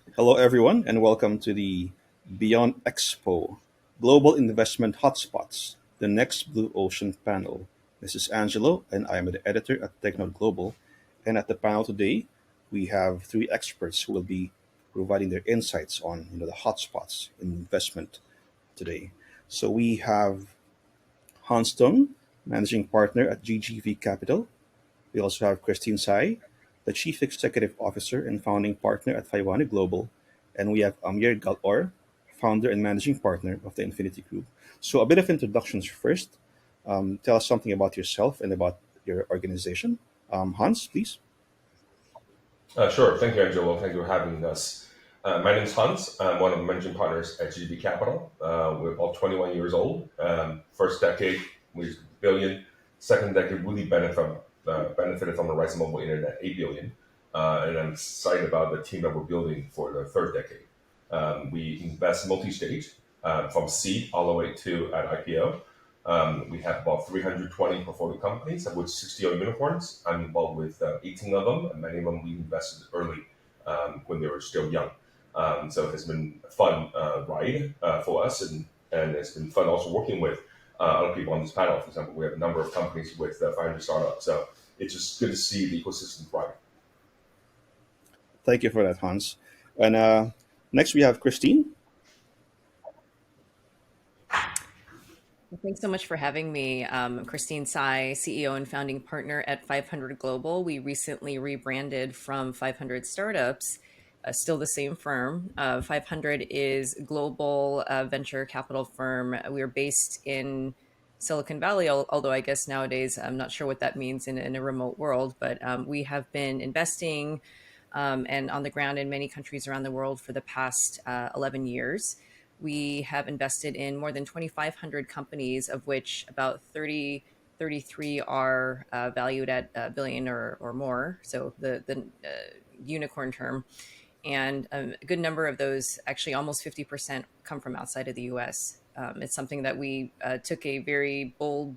Hello, everyone, and welcome to the Beyond Expo Global Investment Hotspots, the next Blue Ocean panel. This is Angelo, and I am the editor at Techno Global. And at the panel today, we have three experts who will be providing their insights on the hotspots in investment today. So we have Hans Tung, managing partner at GGV Capital. We also have Christine Tsai, the Chief Executive Officer and founding partner at Taiwan Global. And we have Amir Gal-Or, founder and managing partner of the Infinity Group. So, a bit of introductions first. Tell us something about yourself and about your organization. Hans, please. Sure. Thank you, Angelo. Thank you for having us. My name is Hans. I'm one of the managing partners at GGV Capital. We're about 21 years old. First decade, we reached a billion. Second decade really benefited from the rise of mobile internet, 8 billion. And I'm excited about the team that we're building for the third decade. We invest multi-stage, from seed all the way to at IPO. We have about 320 portfolio companies, of which 60 are unicorns. I'm involved with 18 of them, and many of them we invested early when they were still young. So it's been a fun ride for us, and it's been fun also working with other people on this panel. For example, we have a number of companies with 500 startups. So it's just good to see the ecosystem thrive. Thank you for that, Hans. And next, we have Christine. Thanks so much for having me. I'm Christine Tsai, CEO and founding partner at 500 Global. We recently rebranded from 500 Startups, still the same firm. 500 is a global venture capital firm. We are based in Silicon Valley, although I guess nowadays I'm not sure what that means in a remote world, but we have been investing and on the ground in many countries around the world for the past 11 years. We have invested in more than 2,500 companies, of which about 33 are valued at a billion or more. So the unicorn term. And a good number of those, actually almost 50%, come from outside of the US. It's something that we took a very bold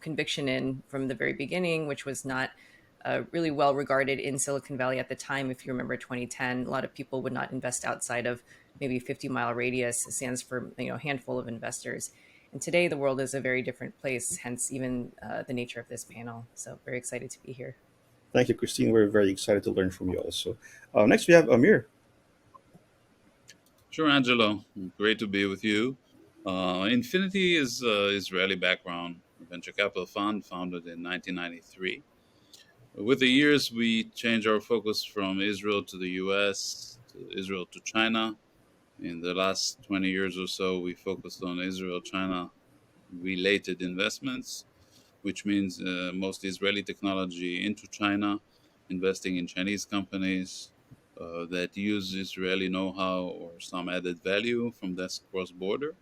conviction in from the very beginning, which was not really well regarded in Silicon Valley at the time. If you remember 2010, a lot of people would not invest outside of maybe 50-mile radius. It stands for a handful of investors. And today the world is a very different place, hence even the nature of this panel. So very excited to be here. Thank you, Christine. We're very excited to learn from you also. Next, we have Amir. Sure, Angelo. Great to be with you. Infinity is Israeli background venture capital fund founded in 1993. With the years, we changed our focus from Israel to the US, to Israel to China. In the last 20 years or so, we focused on Israel China related investments, which means most Israeli technology into China, investing in Chinese companies that use Israeli know how or some added value from that cross border.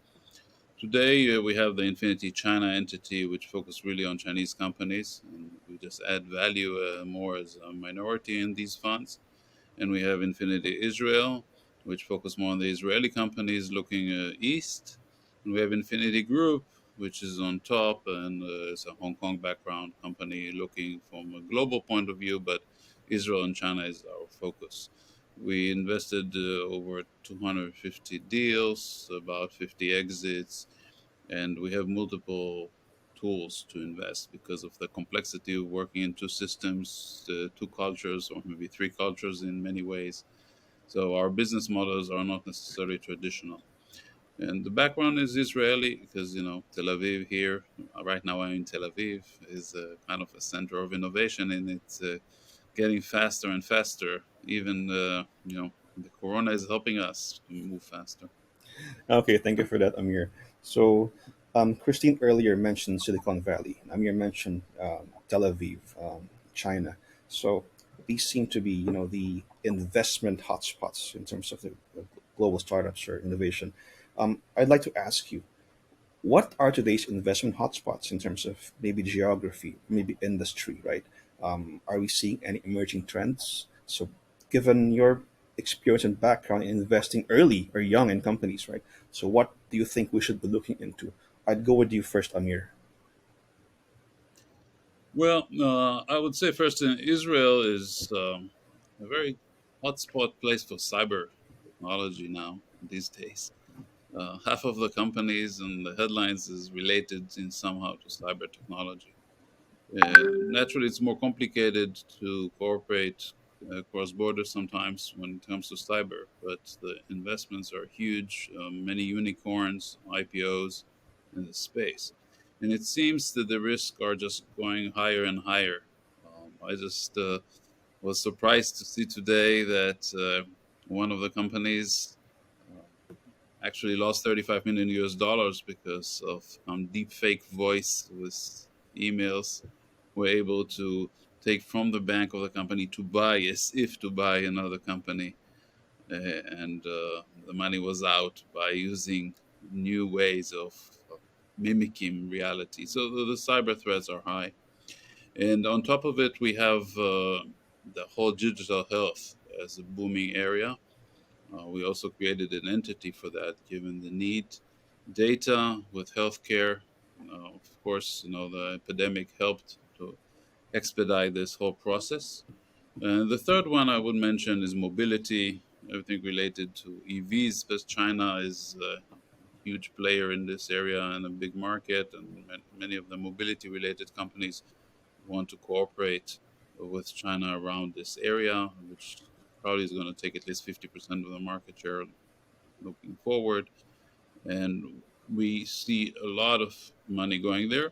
Today, we have the Infinity China entity, which focus really on Chinese companies, and we just add value more as a minority in these funds. And we have Infinity Israel, which focus more on the Israeli companies looking east. And we have Infinity Group, which is on top, and it's a Hong Kong background company looking from a global point of view, but Israel and China is our focus. We invested over 250 deals, about 50 exits, and we have multiple tools to invest because of the complexity of working in two systems, two cultures, or maybe three cultures in many ways. So our business models are not necessarily traditional. And the background is Israeli because, Tel Aviv here, right now I'm in Tel Aviv, is kind of a center of innovation, and it's getting faster and faster. Even, the corona is helping us to move faster. Okay, thank you for that, Amir. So, Christine earlier mentioned Silicon Valley. Amir mentioned Tel Aviv, China. So these seem to be, the investment hotspots in terms of the global startups or innovation. I'd like to ask you, what are today's investment hotspots in terms of maybe geography, maybe industry, right? Are we seeing any emerging trends? So, given your experience and background in investing early or young in companies, right? So, what do you think we should be looking into? I'd go with you first, Amir. Well, I would say first, Israel is a very hotspot place for cyber technology now these days. Half of the companies and the headlines is related in somehow to cyber technology. Naturally, it's more complicated to cooperate cross border sometimes when it comes to cyber, but the investments are huge, many unicorns, IPOs in the space. And it seems that the risks are just going higher and higher. I just was surprised to see today that one of the companies actually lost 35 million US dollars because of deep fake voice with emails were able to take from the bank of the company to buy as if to buy another company, and the money was out by using new ways of mimicking reality. So the cyber threats are high, and on top of it we have the whole digital health as a booming area. We also created an entity for that, given the need. Data with healthcare, of course, the epidemic helped to expedite this whole process. And the third one I would mention is mobility, everything related to EVs, because China is a huge player in this area and a big market, and many of the mobility related companies want to cooperate with China around this area, which probably is going to take at least 50% of the market share looking forward. And we see a lot of money going there.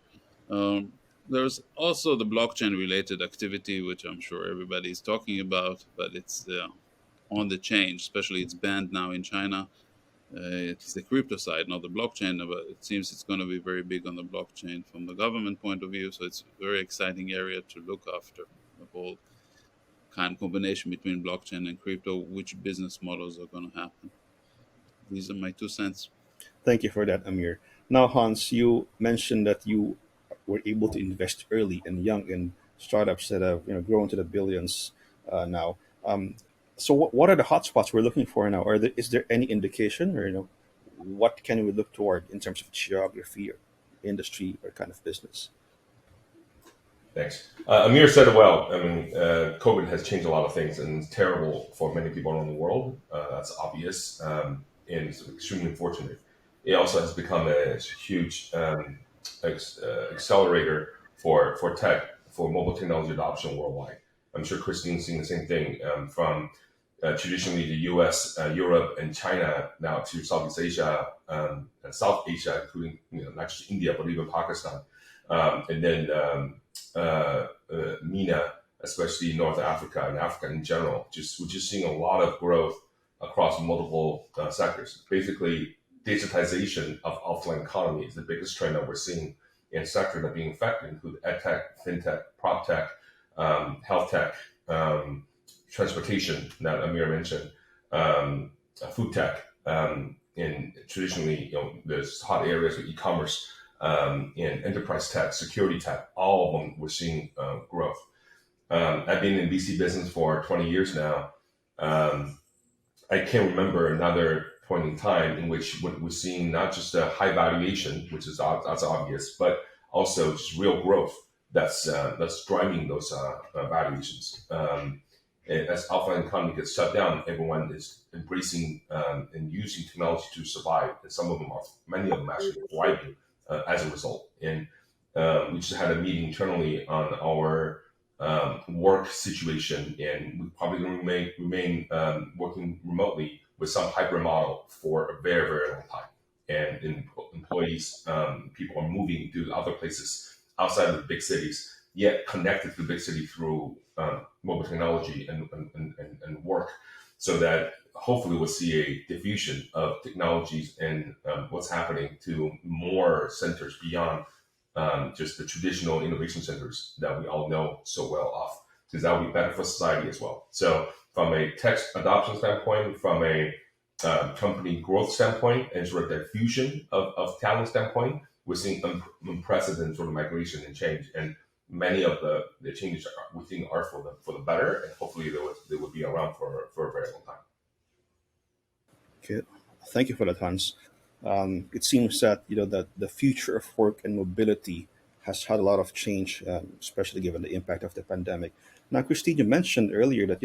There's also the blockchain related activity, which I'm sure everybody is talking about, but it's on the change, especially it's banned now in China. It's the crypto side, not the blockchain, but it seems it's going to be very big on the blockchain from the government point of view. So it's a very exciting area to look after the whole kind of combination between blockchain and crypto, which business models are going to happen. These are my 2 cents. Thank you for that, Amir. Now, Hans, you mentioned that you were able to invest early and young in startups that have grown to the billions now. So, what are the hotspots we're looking for now? Is there any indication, or what can we look toward in terms of geography or industry or kind of business? Thanks. Amir said it well. I mean, COVID has changed a lot of things and it's terrible for many people around the world. That's obvious, and it's extremely unfortunate. It also has become a huge accelerator for tech, for mobile technology adoption worldwide. I'm sure Christine's seeing the same thing, from traditionally the US, Europe, and China now to Southeast Asia, and South Asia, including not just India, but even Pakistan. And then MENA, especially North Africa and Africa in general. We're just seeing a lot of growth across multiple sectors. Basically, digitization of offline economy is the biggest trend that we're seeing in sectors that are being affected, include edtech, fintech, prop tech, health tech, transportation that Amir mentioned, food tech, and traditionally, there's hot areas of e-commerce, in enterprise tech, security tech, all of them we're seeing growth. I've been in VC business for 20 years now. I can't remember another point in time in which we're seeing not just a high valuation, which is that's obvious, but also just real growth that's driving those valuations. And as offline economy gets shut down, everyone is embracing and using technology to survive. And many of them actually thriving as a result. And we just had a meeting internally on our work situation, and we probably going to remain working remotely with some hybrid model for a very, very long time. And employees, people are moving to other places outside of the big cities, yet connected to the big city through mobile technology and work, so that hopefully we'll see a diffusion of technologies and what's happening to more centers beyond just the traditional innovation centers that we all know so well of, because that would be better for society as well. So from a tech adoption standpoint, from a company growth standpoint, and sort of diffusion of talent standpoint, we're seeing unprecedented sort of migration and change. And many of the changes we think are for the better, and hopefully they would be around for a very long time. Okay, thank you for that, Hans. It seems that that the future of work and mobility has had a lot of change, especially given the impact of the pandemic. Now, Christine, you mentioned earlier that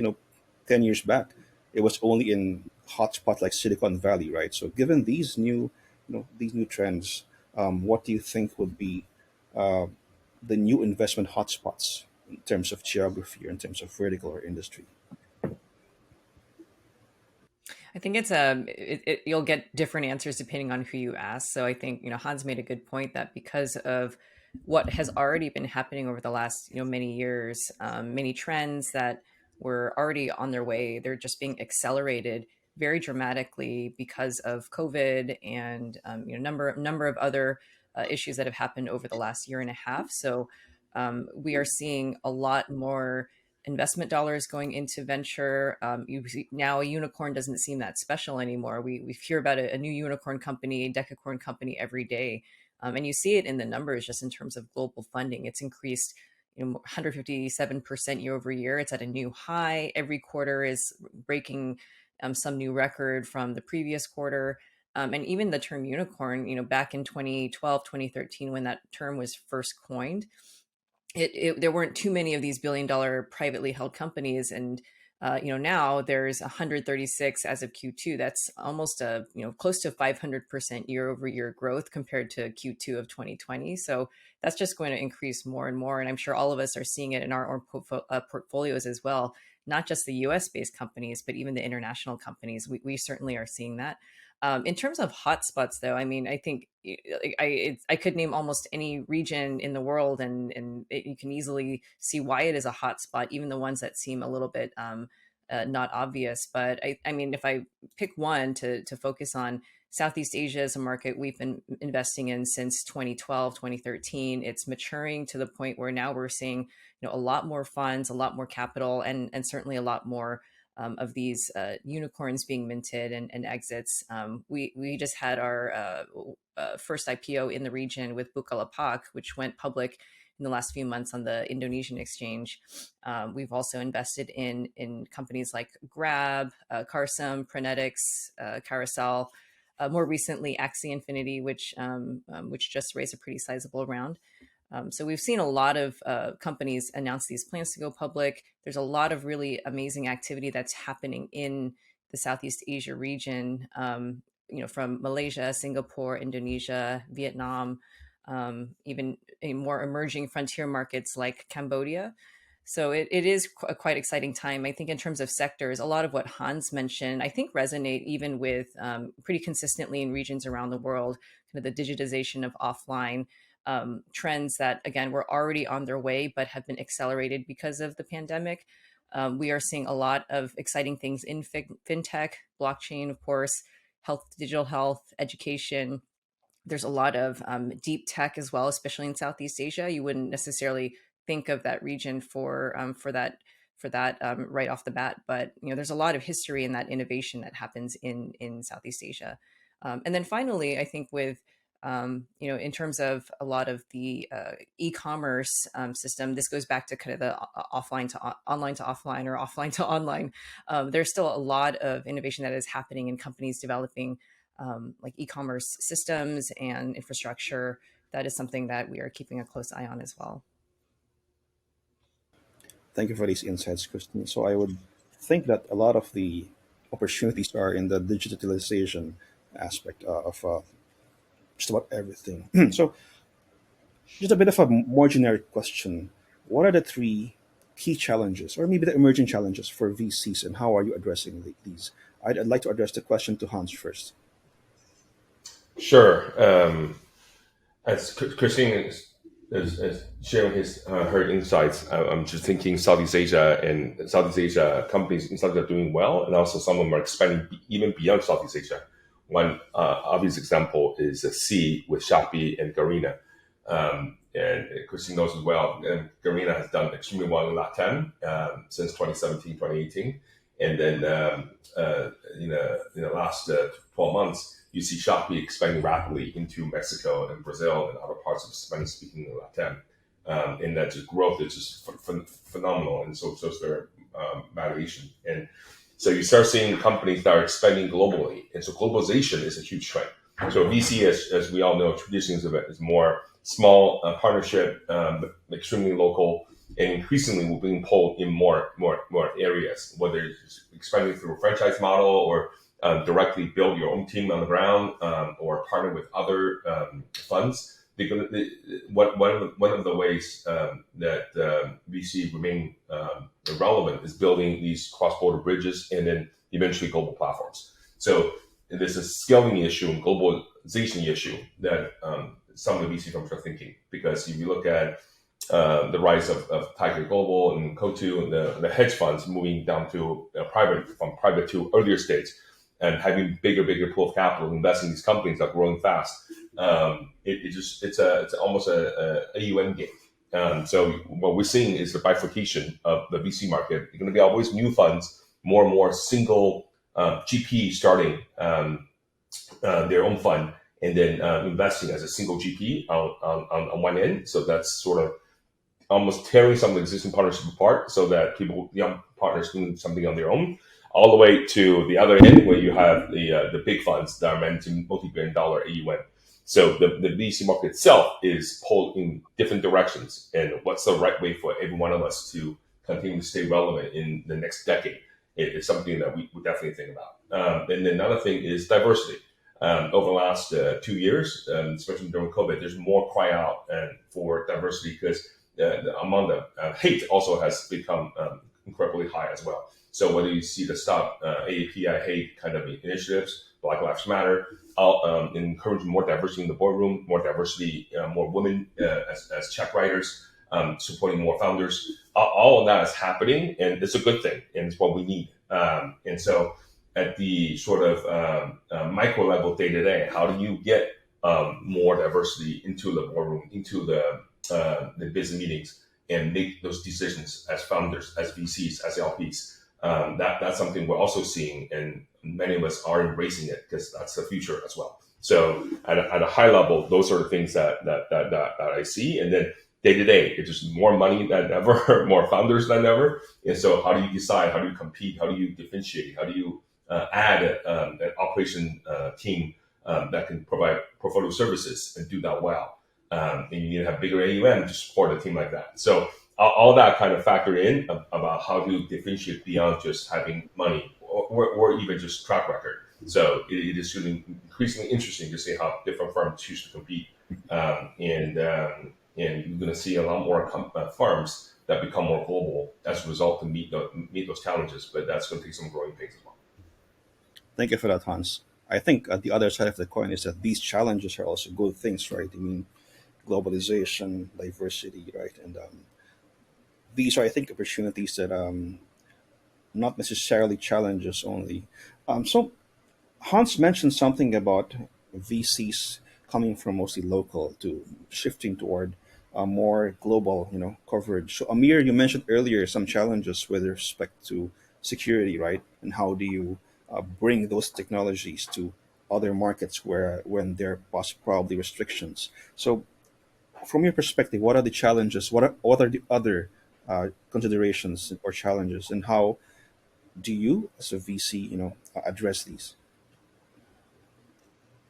10 years back, it was only in hotspot like Silicon Valley, right? So given these new, these new trends, what do you think would be uh, the new investment hotspots in terms of geography or in terms of vertical or industry? I think it's you'll get different answers depending on who you ask. So I think Hans made a good point that because of what has already been happening over the last many years, many trends that were already on their way, they're just being accelerated very dramatically because of COVID and number of other issues that have happened over the last year and a half. So we are seeing a lot more investment dollars going into venture. Now a unicorn doesn't seem that special anymore. We hear about a new unicorn company, a decacorn company every day. And you see it in the numbers just in terms of global funding. It's increased 157% year over year. It's at a new high. Every quarter is breaking some new record from the previous quarter. And even the term unicorn, back in 2012, 2013, when that term was first coined, there weren't too many of these billion-dollar privately held companies, and now there's 136 as of Q2. That's almost close to 500% year-over-year growth compared to Q2 of 2020. So that's just going to increase more and more, and I'm sure all of us are seeing it in our portfolios as well. Not just the U.S.-based companies, but even the international companies. We certainly are seeing that. In terms of hotspots, though, I mean, I think I could name almost any region in the world, and you can easily see why it is a hotspot, even the ones that seem a little bit not obvious. But I mean, if I pick one to focus on, Southeast Asia is a market we've been investing in since 2012, 2013. It's maturing to the point where now we're seeing a lot more funds, a lot more capital, and certainly a lot more of these unicorns being minted and exits. We just had our first IPO in the region with Bukalapak, which went public in the last few months on the Indonesian exchange. We've also invested in companies like Grab, Carsum, Prenetics, Carousel, more recently Axie Infinity, which just raised a pretty sizable round. So we've seen a lot of companies announce these plans to go public. There's a lot of really amazing activity that's happening in the Southeast Asia region, from Malaysia, Singapore, Indonesia, Vietnam, even in more emerging frontier markets like Cambodia. So it is a quite exciting time. I think in terms of sectors, a lot of what Hans mentioned, I think resonate even with pretty consistently in regions around the world, kind of the digitization of offline, trends that, again, were already on their way, but have been accelerated because of the pandemic. We are seeing a lot of exciting things in fintech, blockchain, of course, health, digital health, education. There's a lot of deep tech as well, especially in Southeast Asia. You wouldn't necessarily think of that region for that right off the bat, but there's a lot of history in that innovation that happens in Southeast Asia. And then finally, I think with in terms of a lot of the e-commerce system, this goes back to kind of the offline to online to offline or offline to online. There's still a lot of innovation that is happening in companies developing like e-commerce systems and infrastructure. That is something that we are keeping a close eye on as well. Thank you for these insights, Christine. So I would think that a lot of the opportunities are in the digitalization aspect of just about everything. So just a bit of a more generic question. What are the three key challenges, or maybe the emerging challenges for VCs, and how are you addressing these? I'd like to address the question to Hans first. Sure. As Christine is sharing her insights, I'm just thinking Southeast Asia companies in Southeast Asia are doing well, and also some of them are expanding even beyond Southeast Asia. One obvious example is C with Shopee and Garena. And Christine knows as well, and Garena has done extremely well in LATAM since 2017, 2018. And then in the last 12 months, you see Shopee expanding rapidly into Mexico and Brazil and other parts of Spanish-speaking LATAM. And that just growth is just phenomenal, and so is their valuation. And so you start seeing companies that are expanding globally, and so globalization is a huge trend. So VC, as we all know, traditionally is more small partnership, extremely local, and increasingly we're being pulled in more areas, whether it's expanding through a franchise model or directly build your own team on the ground, or partner with other funds. One of the ways that VC remain relevant is building these cross-border bridges and then eventually global platforms. So there's a scaling issue and globalization issue that some of the VC firms are thinking, because if you look at the rise of Tiger Global and Cotu and the hedge funds moving down to from private to earlier states, and having bigger pool of capital investing in these companies that are growing fast, it's almost a AUM game. So what we're seeing is the bifurcation of the VC market. It's going to be always new funds, more and more single GP starting their own fund, and then investing as a single GP on one end. So that's sort of almost tearing some of the existing partnerships apart, so that young partners doing something on their own, all the way to the other end where you have the big funds that are managing multi-billion-dollar AUM. So the VC market itself is pulled in different directions, and what's the right way for every one of us to continue to stay relevant in the next decade is something that we definitely think about. And then another thing is diversity. Over the last 2 years, especially during COVID, there's more cry out for diversity, because among the hate also has become incredibly high as well. So whether you see the Stop AAPI hate kind of initiatives, Black Lives Matter, encouraging more diversity in the boardroom, more diversity, more women as check writers, supporting more founders, all of that is happening, and it's a good thing, and it's what we need. And so at the sort of micro level day to day, how do you get more diversity into the boardroom, into the business meetings, and make those decisions as founders, as VCs, as LPs? That's something we're also seeing, and many of us are embracing it, because that's the future as well. So at a high level, those are the things that I see. And then day to day, it's just more money than ever, more founders than ever. And so how do you decide? How do you compete? How do you differentiate? How do you add an operation team that can provide portfolio services and do that well? And you need to have bigger AUM to support a team like that. So all that kind of factor in about how to differentiate beyond just having money or even just track record. So it is really increasingly interesting to see how different firms choose to compete. And you're going to see a lot more firms that become more global as a result to meet those challenges. But that's going to take some growing pains as well. Thank you for that, Hans. I think the other side of the coin is that these challenges are also good things, right? I mean, globalization, diversity, right? And these are, I think, opportunities that not necessarily challenges only. So Hans mentioned something about VCs coming from mostly local to shifting toward more global, coverage. So Amir, you mentioned earlier some challenges with respect to security, right? And how do you bring those technologies to other markets where when there are probably restrictions? So from your perspective, what are the challenges? What are the other considerations or challenges, and how do you, as a VC, address these?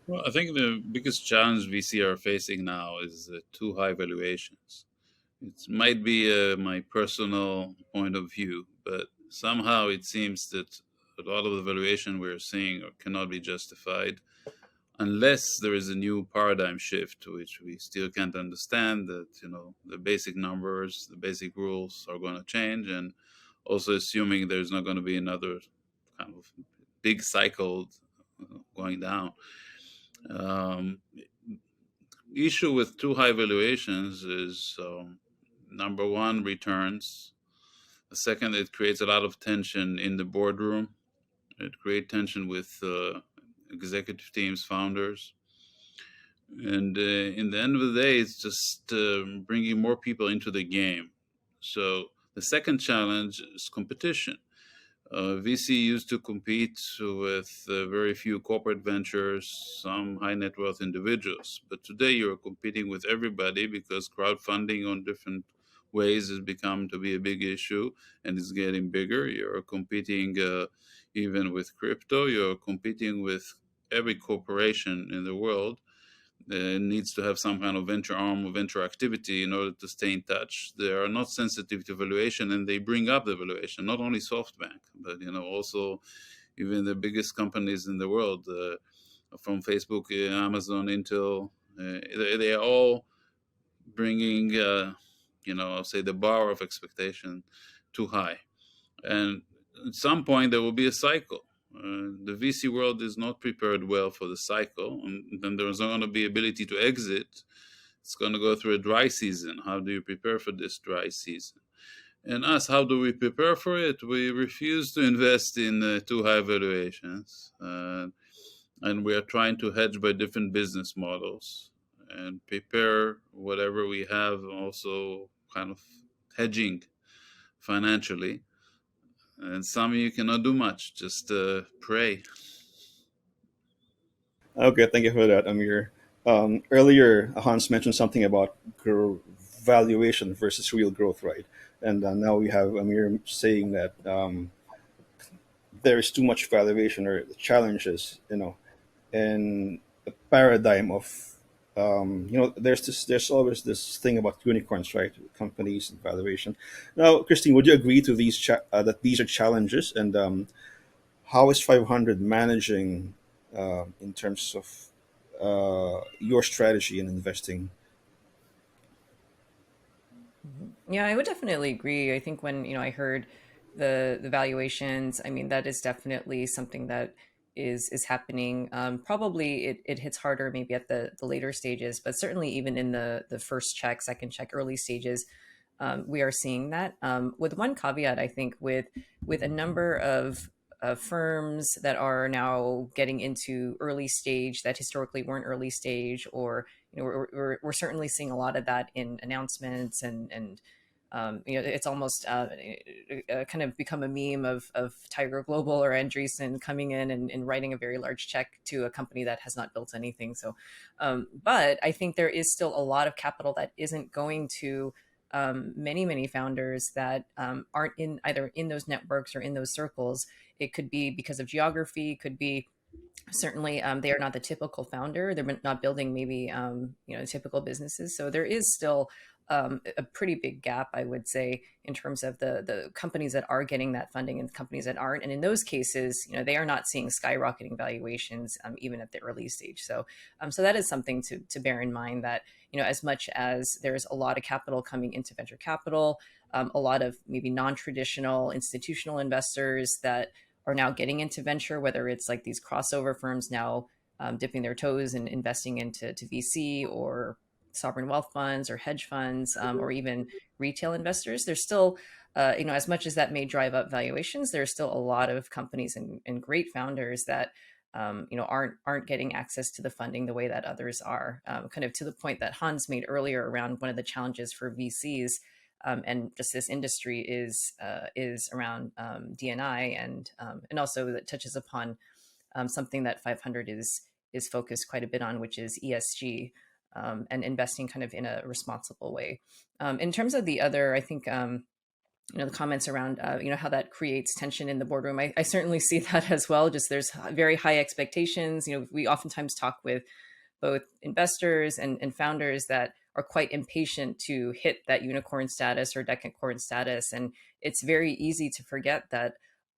Well, I think the biggest challenge VC are facing now is too high valuations. It might be my personal point of view, but somehow it seems that a lot of the valuation we're seeing cannot be justified unless there is a new paradigm shift, which we still can't understand. That the basic numbers, the basic rules are going to change, and also assuming there's not going to be another kind of big cycle going down. Issue with too high valuations is number one, returns. The second, it creates a lot of tension in the boardroom. It creates tension with executive teams, founders. And in the end of the day, it's just bringing more people into the game. So the second challenge is competition. VC used to compete with very few corporate ventures, some high net worth individuals. But today you're competing with everybody because crowdfunding on different ways has become to be a big issue and it's getting bigger. You're competing even with crypto. You're competing with every corporation in the world. Needs to have some kind of venture arm or venture activity in order to stay in touch. They are not sensitive to valuation, and they bring up the valuation. Not only SoftBank, but also even the biggest companies in the world, from Facebook, Amazon, Intel, they are all bringing, I'll say the bar of expectation too high. And at some point, there will be a cycle. The VC world is not prepared well for the cycle, and then there's not going to be ability to exit. It's going to go through a dry season. How do you prepare for this dry season? And us, how do we prepare for it? We refuse to invest in too high valuations, and we are trying to hedge by different business models and prepare whatever we have, also kind of hedging financially. And some you cannot do much, just pray. Okay, thank you for that, Amir. Earlier, Hans mentioned something about valuation versus real growth, right? And now we have Amir saying that there is too much valuation or challenges, and the paradigm of there's always this thing about unicorns, right? Companies and valuation. Now, Christine, would you agree to that these are challenges, and how is 500 managing in terms of your strategy in investing? Yeah, I would definitely agree. I think when, I heard the valuations, I mean, that is definitely something that is happening. Probably it hits harder maybe at the later stages, but certainly even in the first check, second check, early stages, we are seeing that. With one caveat, I think with a number of firms that are now getting into early stage that historically weren't early stage, or we're certainly seeing a lot of that in announcements, and it's almost kind of become a meme of Tiger Global or Andreessen coming in and writing a very large check to a company that has not built anything. So, but I think there is still a lot of capital that isn't going to many founders that aren't in either in those networks or in those circles. It could be because of geography, could be certainly they are not the typical founder. They're not building maybe typical businesses. So there is still a pretty big gap, I would say, in terms of the companies that are getting that funding and companies that aren't. And in those cases, they are not seeing skyrocketing valuations even at the early stage. So so that is something to bear in mind, that as much as there's a lot of capital coming into venture capital, a lot of maybe non-traditional institutional investors that are now getting into venture, whether it's like these crossover firms now dipping their toes and investing into VC or sovereign wealth funds or hedge funds, or even retail investors. There's still, as much as that may drive up valuations, there's still a lot of companies and great founders that aren't getting access to the funding the way that others are. Kind of to the point that Hans made earlier around one of the challenges for VCs and just this industry is around DNI, and also that touches upon something that 500 is focused quite a bit on, which is ESG, and investing kind of in a responsible way. In terms of the other, I think the comments around how that creates tension in the boardroom, I certainly see that as well. Just there's very high expectations. We oftentimes talk with both investors and founders that are quite impatient to hit that unicorn status or decacorn status. And it's very easy to forget that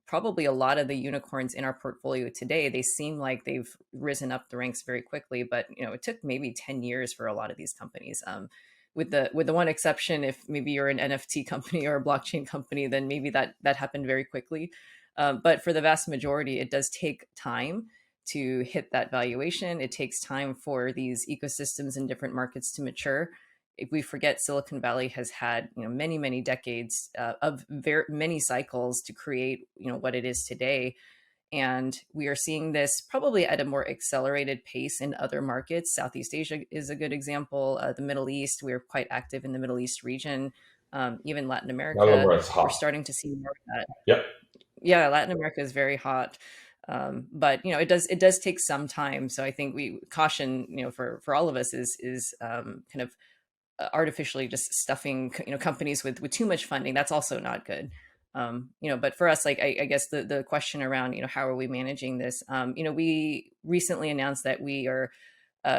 probably a lot of the unicorns in our portfolio today, they seem like they've risen up the ranks very quickly, but it took maybe 10 years for a lot of these companies. With the one exception, if maybe you're an NFT company or a blockchain company, then maybe that happened very quickly. But for the vast majority, it does take time to hit that valuation. It takes time for these ecosystems in different markets to mature. If we forget, Silicon Valley has had many decades of many cycles to create what it is today, and we are seeing this probably at a more accelerated pace in other markets. Southeast Asia is a good example. The Middle East, we're quite active in the Middle East region. Even Latin I love America, where it's we're hot. starting to see more of that. Yep. Yeah, Latin America is very hot. But it does take some time. So I think we caution for all of us is kind of artificially just stuffing companies with too much funding. That's also not good. But for us, like I guess the question around how are we managing this? We recently announced that we are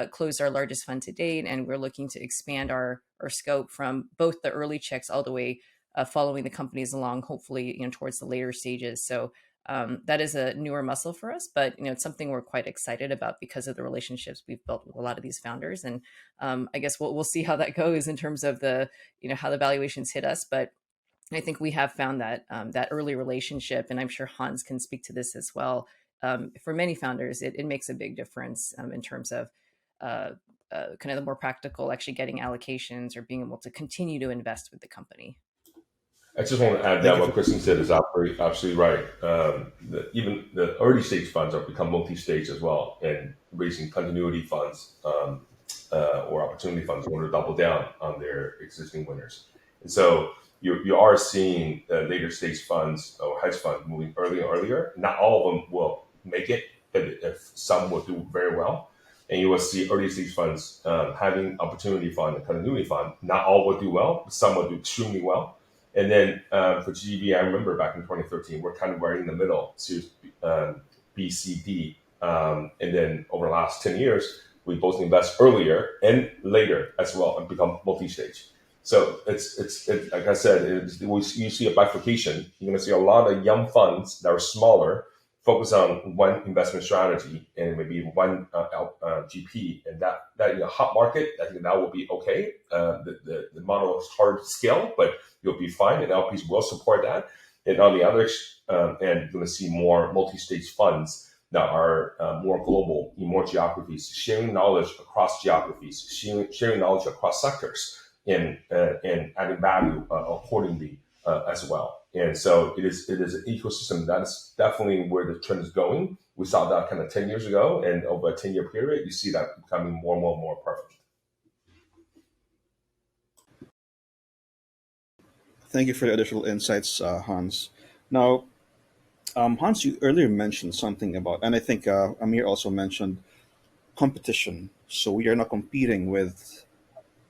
closed our largest fund to date, and we're looking to expand our scope from both the early checks all the way following the companies along, hopefully towards the later stages. So That is a newer muscle for us, but it's something we're quite excited about because of the relationships we've built with a lot of these founders. And I guess we'll see how that goes in terms of the how the valuations hit us. But I think we have found that that early relationship, and I'm sure Hans can speak to this as well. For many founders, it makes a big difference in terms of kind of the more practical, actually getting allocations or being able to continue to invest with the company. I just want to add Thank that you what for Kristen said is absolutely right. Even the early stage funds have become multi-stage as well, and raising continuity funds or opportunity funds in order to double down on their existing winners. And so you are seeing later stage funds or hedge funds moving earlier and earlier. Not all of them will make it, but if some will do very well. And you will see early stage funds having opportunity fund and continuity fund. Not all will do well, but some will do extremely well. And then for GGV, I remember back in 2013, we're kind of right in the middle, Series B, C, D. And then over the last 10 years, we both invest earlier and later as well and become multi-stage. So it's like I said, you see a bifurcation. You're going to see a lot of young funds that are smaller, focus on one investment strategy and maybe one GP, and that in a hot market, I think that will be okay. The model is hard to scale, but you'll be fine, and LPs will support that. And on the other end, you're going to see more multi-stage funds that are more global in more geographies, sharing knowledge across geographies, sharing knowledge across sectors, and adding value accordingly as well. And so it is an ecosystem that is definitely where the trend is going. We saw that kind of 10 years ago, and over a 10-year period, you see that becoming more and more perfect. Thank you for the additional insights, Hans. Now, Hans, you earlier mentioned something about, and I think Amir also mentioned competition. So we are not competing with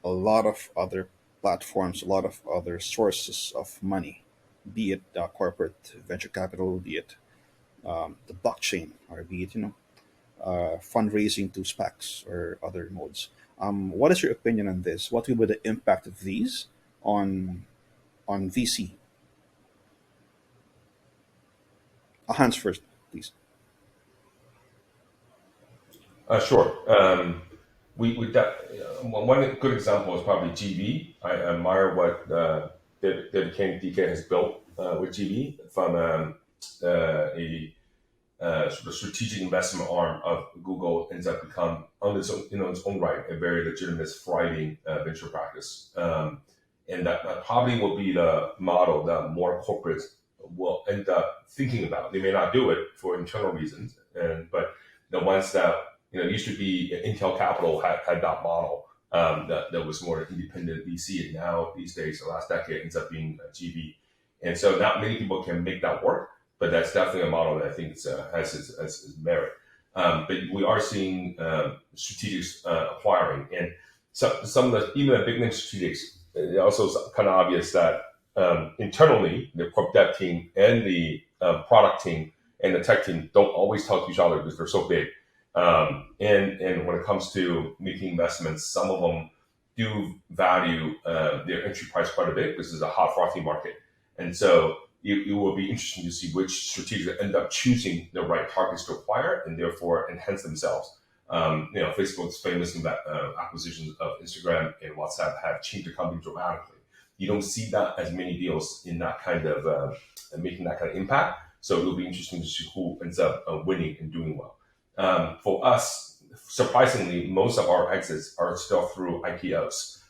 a lot of other platforms, a lot of other sources of money, be it corporate venture capital, be it the blockchain, or be it fundraising to SPACs or other modes. What is your opinion on this? What will be the impact of these on VC? Hans first, please. Sure. One good example is probably GV. I admire what David King DK has built with GV from a sort of strategic investment arm of Google ends up become on its own, its own right, a very legitimate, thriving venture practice. And that probably will be the model that more corporates will end up thinking about. They may not do it for internal reasons, but the ones that used to be Intel Capital had that model that was more independent VC, and now these days, the last decade, ends up being GV. And so not many people can make that work, but that's definitely a model that I think has its merit. But we are seeing strategics acquiring, and some of the even the big name strategics. It also is kind of obvious that internally, the corp dev team and the product team and the tech team don't always talk to each other because they're so big. And when it comes to making investments, some of them do value their entry price quite a bit because it's a hot, frothy market. And so it will be interesting to see which strategics end up choosing the right targets to acquire and therefore enhance themselves. Facebook's famous acquisitions of Instagram and WhatsApp have changed the company dramatically. You don't see that as many deals in that kind of making that kind of impact. So it will be interesting to see who ends up winning and doing well. For us, surprisingly, most of our exits are still through IPOs,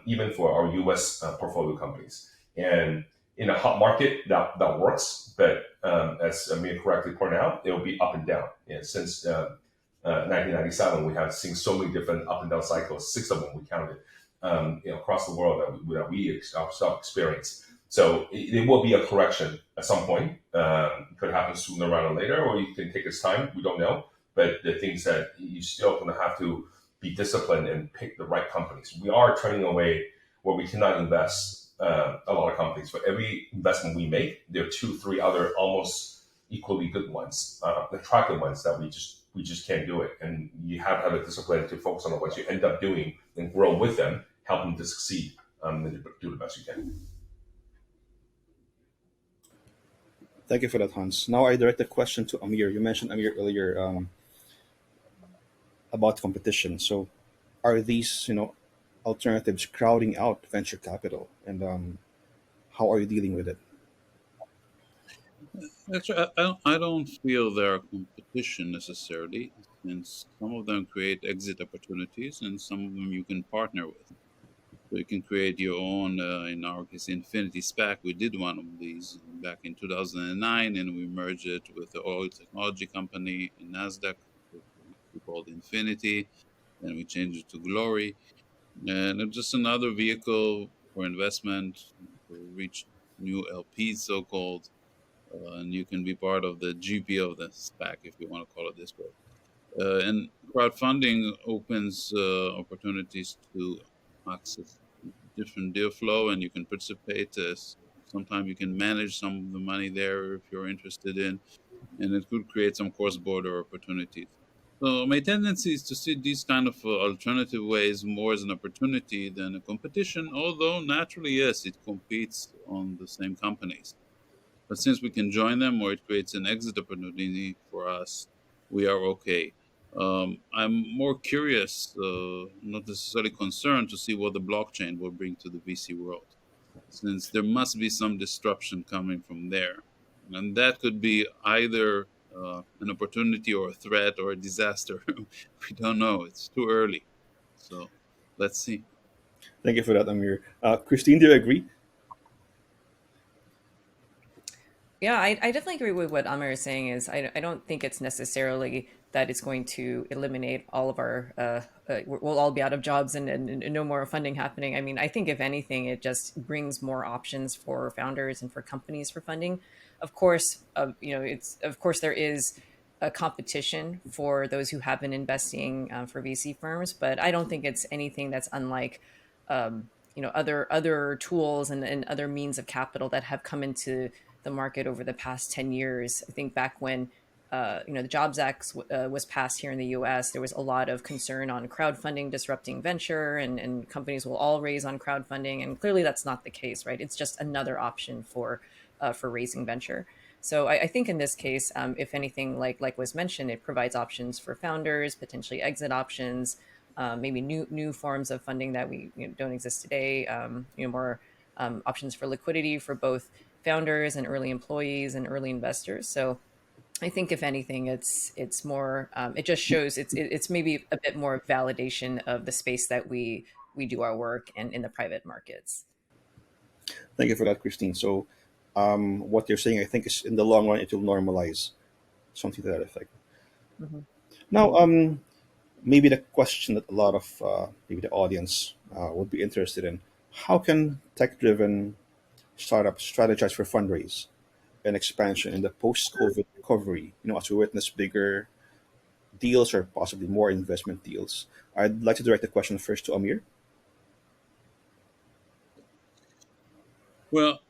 even for our US portfolio companies. And in a hot market, that works. But as Amir correctly pointed out, it will be up and down. And since 1997, we have seen so many different up and down cycles, 6 of them we counted, across the world that we ourselves experience. So it will be a correction at some point. It could happen sooner rather than later, or you can take its time. We don't know. But the things that you're still going to have to be disciplined and pick the right companies. We are turning away where we cannot invest a lot of companies. For every investment we make, there are 2, 3 other almost equally good ones, attractive ones that we just can't do it. And you have to have a discipline to focus on what you end up doing and grow with them, help them to succeed, and do the best you can. Thank you for that, Hans. Now I direct the question to Amir. You mentioned Amir earlier about competition. So, are these alternatives crowding out venture capital, and how are you dealing with it? Actually, I don't feel they are competition necessarily, since some of them create exit opportunities and some of them you can partner with. So you can create your own, in our case, Infinity SPAC. We did one of these back in 2009, and we merged it with the oil technology company in NASDAQ, which we called Infinity, and we changed it to Glory. And it's just another vehicle for investment to reach new LPs, so called. And you can be part of the GP of the SPAC, if you want to call it this way. And crowdfunding opens opportunities to access different deal flow, and you can participate. Sometimes you can manage some of the money there if you're interested in, and it could create some cross-border opportunities. So my tendency is to see these kind of alternative ways more as an opportunity than a competition. Although naturally, yes, it competes on the same companies. But since we can join them or it creates an exit opportunity for us, we are okay. I'm more curious, not necessarily concerned, to see what the blockchain will bring to the VC world, since there must be some disruption coming from there. And that could be either an opportunity or a threat or a disaster. We don't know. It's too early. So let's see. Thank you for that, Amir. Christine, do you agree? Yeah, I definitely agree with what Amir is saying. Is I don't think it's necessarily that it's going to eliminate all of our we'll all be out of jobs and no more funding happening. I mean, I think if anything, it just brings more options for founders and for companies for funding. Of course, it's of course there is a competition for those who have been investing for VC firms, but I don't think it's anything that's unlike other tools and other means of capital that have come into the market over the past 10 years. I think back when the Jobs Act was passed here in the US, there was a lot of concern on crowdfunding disrupting venture, and companies will all raise on crowdfunding. And clearly that's not the case, right? It's just another option for raising venture. So I think in this case, if anything, like was mentioned, it provides options for founders, potentially exit options, maybe new forms of funding that we don't exist today. More options for liquidity for both founders and early employees and early investors. So I think if anything, it's more it just shows it's maybe a bit more validation of the space that we do our work and in the private markets. Thank you for that, Christine. So, what you're saying, I think, is in the long run, it will normalize something to that effect. Mhm. Now, maybe the question that a lot of maybe the audience would be interested in: how can tech-driven startups strategize for fundraise and expansion in the post-COVID recovery? As we witness bigger deals or possibly more investment deals. I'd like to direct the question first to Amir. Well,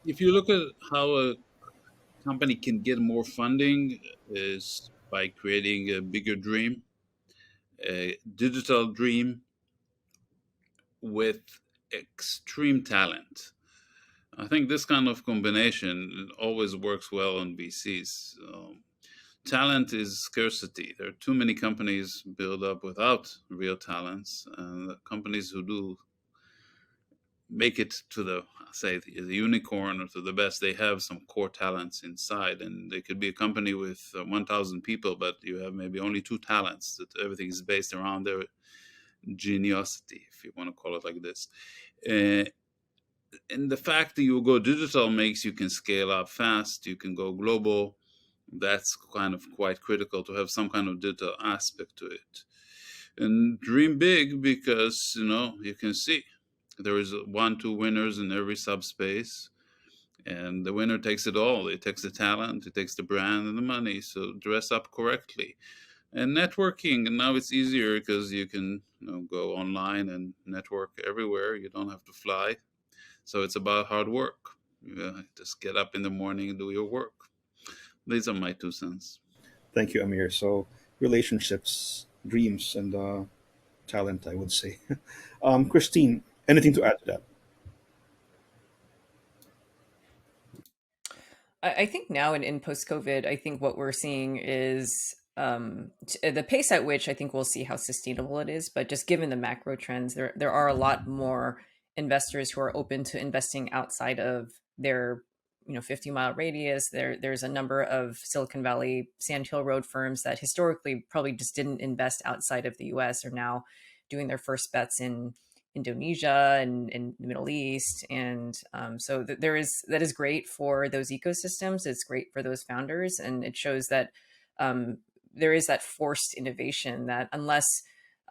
if you look at how a company can get more funding is by creating a bigger dream, a digital dream with extreme talent. I think this kind of combination always works well on VCs. Talent is scarcity. There are too many companies built up without real talents, and the companies who do make it to the, say, the unicorn or to the best, they have some core talents inside, and they could be a company with 1,000 people, but you have maybe only two talents. That everything is based around their geniosity, if you want to call it like this. uh, and the fact that you go digital makes you can scale up fast, you can go global. That's kind of quite critical to have some kind of digital aspect to it. And dream big, because you can see there is one, two winners in every subspace, and the winner takes it all. It takes the talent, it takes the brand and the money. So dress up correctly. And networking, and now it's easier because you can go online and network everywhere. You don't have to fly. So it's about hard work. Just get up in the morning and do your work. These are my 2 cents. Thank you, Amir. So, relationships, dreams, and talent, I would say. Christine, anything to add to that? I think now in post-COVID, I think what we're seeing is the pace at which I think we'll see how sustainable it is. But just given the macro trends, there are a lot more investors who are open to investing outside of their 50-mile radius. There's a number of Silicon Valley Sand Hill Road firms that historically probably just didn't invest outside of the U.S. are now doing their first bets in Indonesia and in the Middle East, and so that is great for those ecosystems. It's great for those founders, and it shows that there is that forced innovation that unless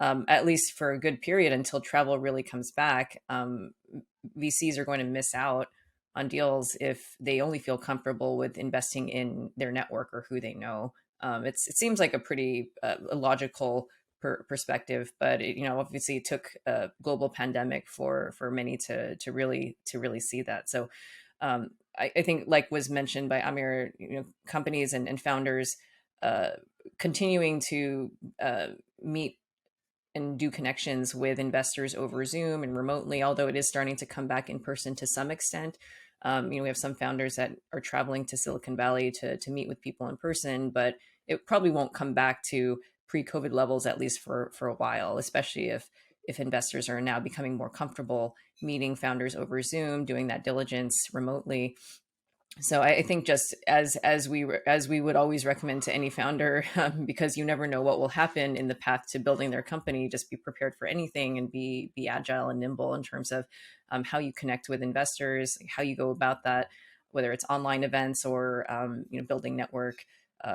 at least for a good period until travel really comes back, VCs are going to miss out on deals if they only feel comfortable with investing in their network or who they know. It seems like a pretty logical perspective, but obviously it took a global pandemic for many to really see that. So I think, like was mentioned by Amir, companies and founders continuing to meet and do connections with investors over Zoom and remotely, although it is starting to come back in person to some extent. We have some founders that are traveling to Silicon Valley to meet with people in person, but it probably won't come back to pre-COVID levels, at least for a while, especially if investors are now becoming more comfortable meeting founders over Zoom, doing that diligence remotely. So I think just as we would always recommend to any founder, because you never know what will happen in the path to building their company, just be prepared for anything and be agile and nimble in terms of how you connect with investors, how you go about that, whether it's online events or building network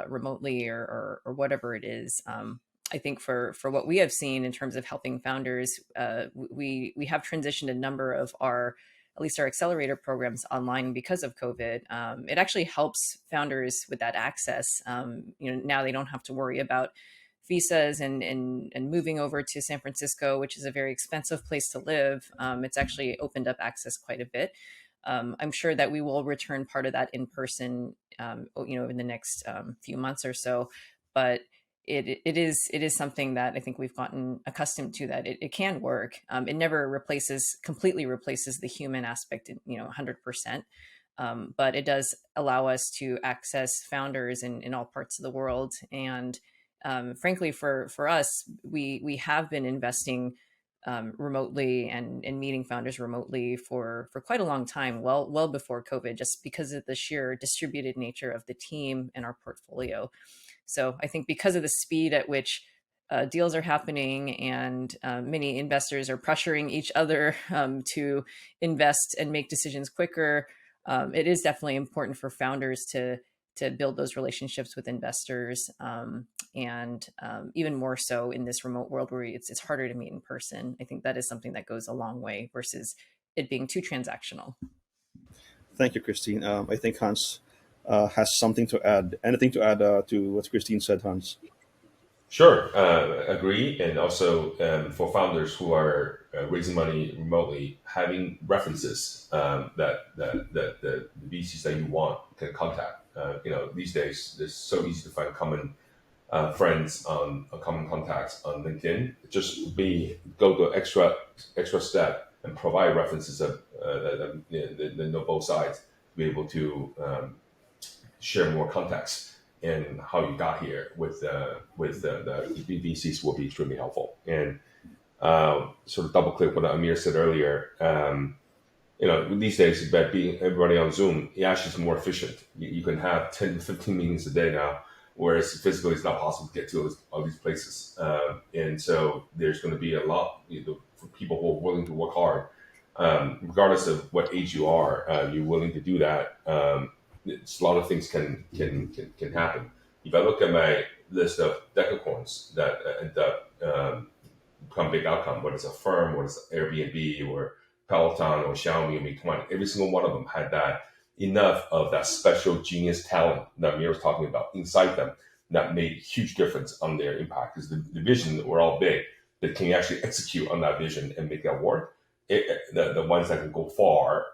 remotely or whatever it is. I think for what we have seen in terms of helping founders, we have transitioned a number of at least our accelerator programs online because of COVID. It actually helps founders with that access. Now they don't have to worry about visas and moving over to San Francisco, which is a very expensive place to live. It's actually opened up access quite a bit. I'm sure that we will return part of that in person, in the next few months or so. But it is something that I think we've gotten accustomed to, that it can work. It never completely replaces the human aspect, 100%. But it does allow us to access founders in all parts of the world. And frankly, for us, we have been investing remotely and meeting founders remotely for quite a long time, well before COVID, just because of the sheer distributed nature of the team and our portfolio. So I think because of the speed at which deals are happening and many investors are pressuring each other to invest and make decisions quicker, it is definitely important for founders to build those relationships with investors, and even more so in this remote world where it's harder to meet in person. I think that is something that goes a long way versus it being too transactional. Thank you, Christine. I think Hans has something to add. Anything to add to what Christine said, Hans? Sure, agree. And also for founders who are raising money remotely, having references that the VCs that you want can contact. These days it's so easy to find common friends on common contacts on LinkedIn. Just go the extra step and provide references of that know both sides to be able to share more context and how you got here with the VCs will be extremely helpful. And sort of double click what Amir said earlier. These days, by being everybody on Zoom, it actually is more efficient. You can have 10 to 15 meetings a day now, whereas physically it's not possible to get to all these places. And so there's going to be a lot for people who are willing to work hard, regardless of what age you are. You're willing to do that. A lot of things can happen. If I look at my list of decacorns that end up become big outcome, whether it's a firm, whether it's Airbnb or Peloton or Xiaomi, I mean, come on, every single one of them had enough of that special genius talent that Amir was talking about inside them that made a huge difference on their impact. Because the vision were all big, but can you actually execute on that vision and make that work? The ones that can go far.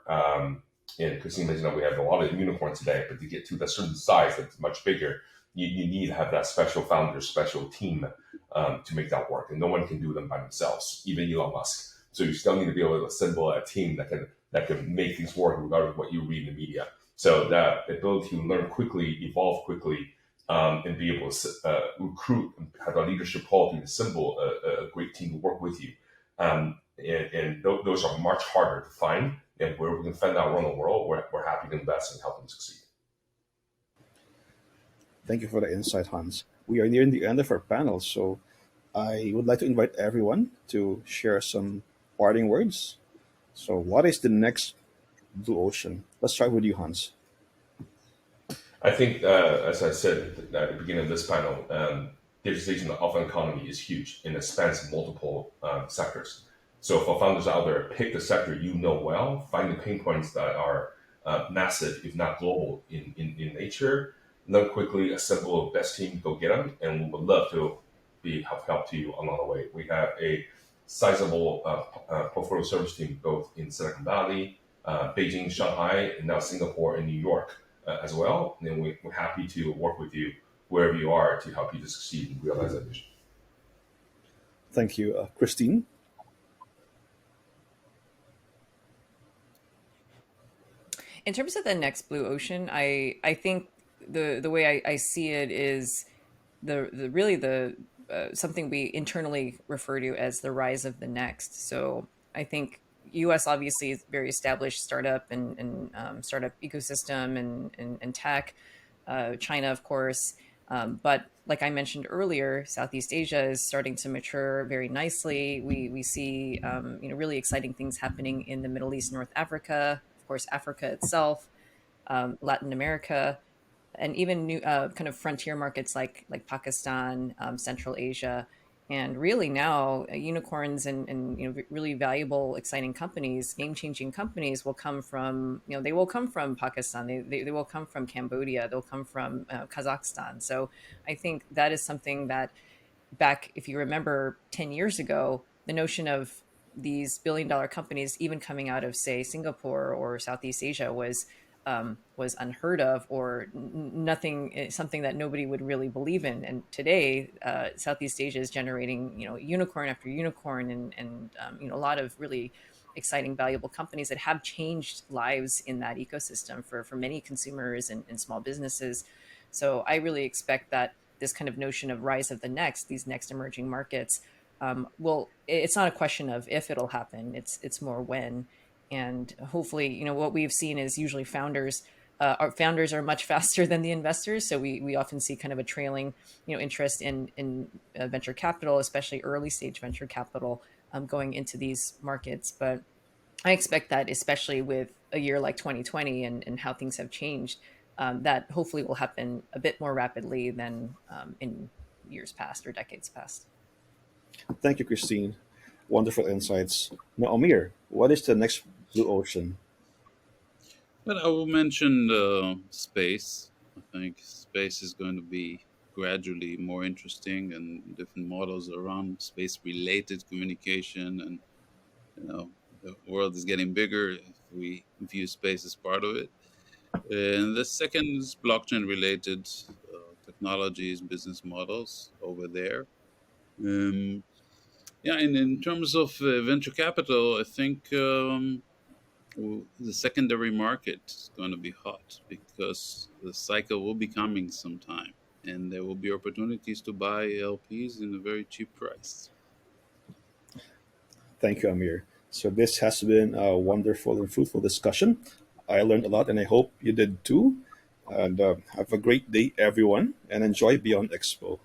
And Christine mentioned that we have a lot of unicorns today, but to get to that certain size that's much bigger, you need to have that special founder, special team to make that work. And no one can do them by themselves, even Elon Musk. So you still need to be able to assemble a team that can make things work regardless of what you read in the media. So that ability to learn quickly, evolve quickly, and be able to recruit and have a leadership quality to assemble a great team to work with you. Those are much harder to find. And where we can find out around the world, we're happy to invest and help them succeed. Thank you for the insight, Hans. We are nearing the end of our panel, so I would like to invite everyone to share some parting words. So, what is the next blue ocean? Let's start with you, Hans. I think, as I said at the beginning of this panel, digitization of an economy is huge and it spans multiple sectors. So for founders out there, pick the sector you know well, find the pain points that are massive, if not global, in nature. Learn quickly, assemble the best team, go get them, and we would love to be help to you along the way. We have a sizable portfolio service team both in Silicon Valley, Beijing, Shanghai, and now Singapore and New York as well. And we're happy to work with you wherever you are to help you to succeed and realize that vision. Thank you, Christine. In terms of the next blue ocean, I think the way I see it is the really the something we internally refer to as the rise of the next. So I think U.S. obviously is very established startup and startup ecosystem and tech. China, of course, but like I mentioned earlier, Southeast Asia is starting to mature very nicely. We see really exciting things happening in the Middle East, North Africa, of course, Africa itself, Latin America, and even new kind of frontier markets like Pakistan, Central Asia, and really now unicorns and really valuable, exciting companies, game changing companies will come from they will come from Pakistan, they will come from Cambodia, they'll come from Kazakhstan. So I think that is something that back, if you remember 10 years ago, the notion of these billion-dollar companies even coming out of, say, Singapore or Southeast Asia was unheard of, or nothing, something that nobody would really believe in. And today, Southeast Asia is generating, unicorn after unicorn, and a lot of really exciting, valuable companies that have changed lives in that ecosystem for many consumers and small businesses. So I really expect that this kind of notion of rise of the next, these next emerging markets, it's not a question of if it'll happen, it's more when. And hopefully, what we've seen is usually our founders are much faster than the investors. So we often see kind of a trailing, interest in venture capital, especially early stage venture capital, going into these markets. But I expect that, especially with a year like 2020 and how things have changed, that hopefully will happen a bit more rapidly than in years past or decades past. Thank you, Christine. Wonderful insights. Now, Amir, what is the next blue ocean? But I will mention space. I think space is going to be gradually more interesting, and different models around space-related communication. And the world is getting bigger if we view space as part of it. And the second is blockchain-related technologies, business models over there. Um, yeah, and in terms of venture capital, I think the secondary market is going to be hot because the cycle will be coming sometime, and there will be opportunities to buy LPs in a very cheap price. Thank you, Amir. So, this has been a wonderful and fruitful discussion. I learned a lot, and I hope you did too. And have a great day, everyone, and enjoy Beyond Expo.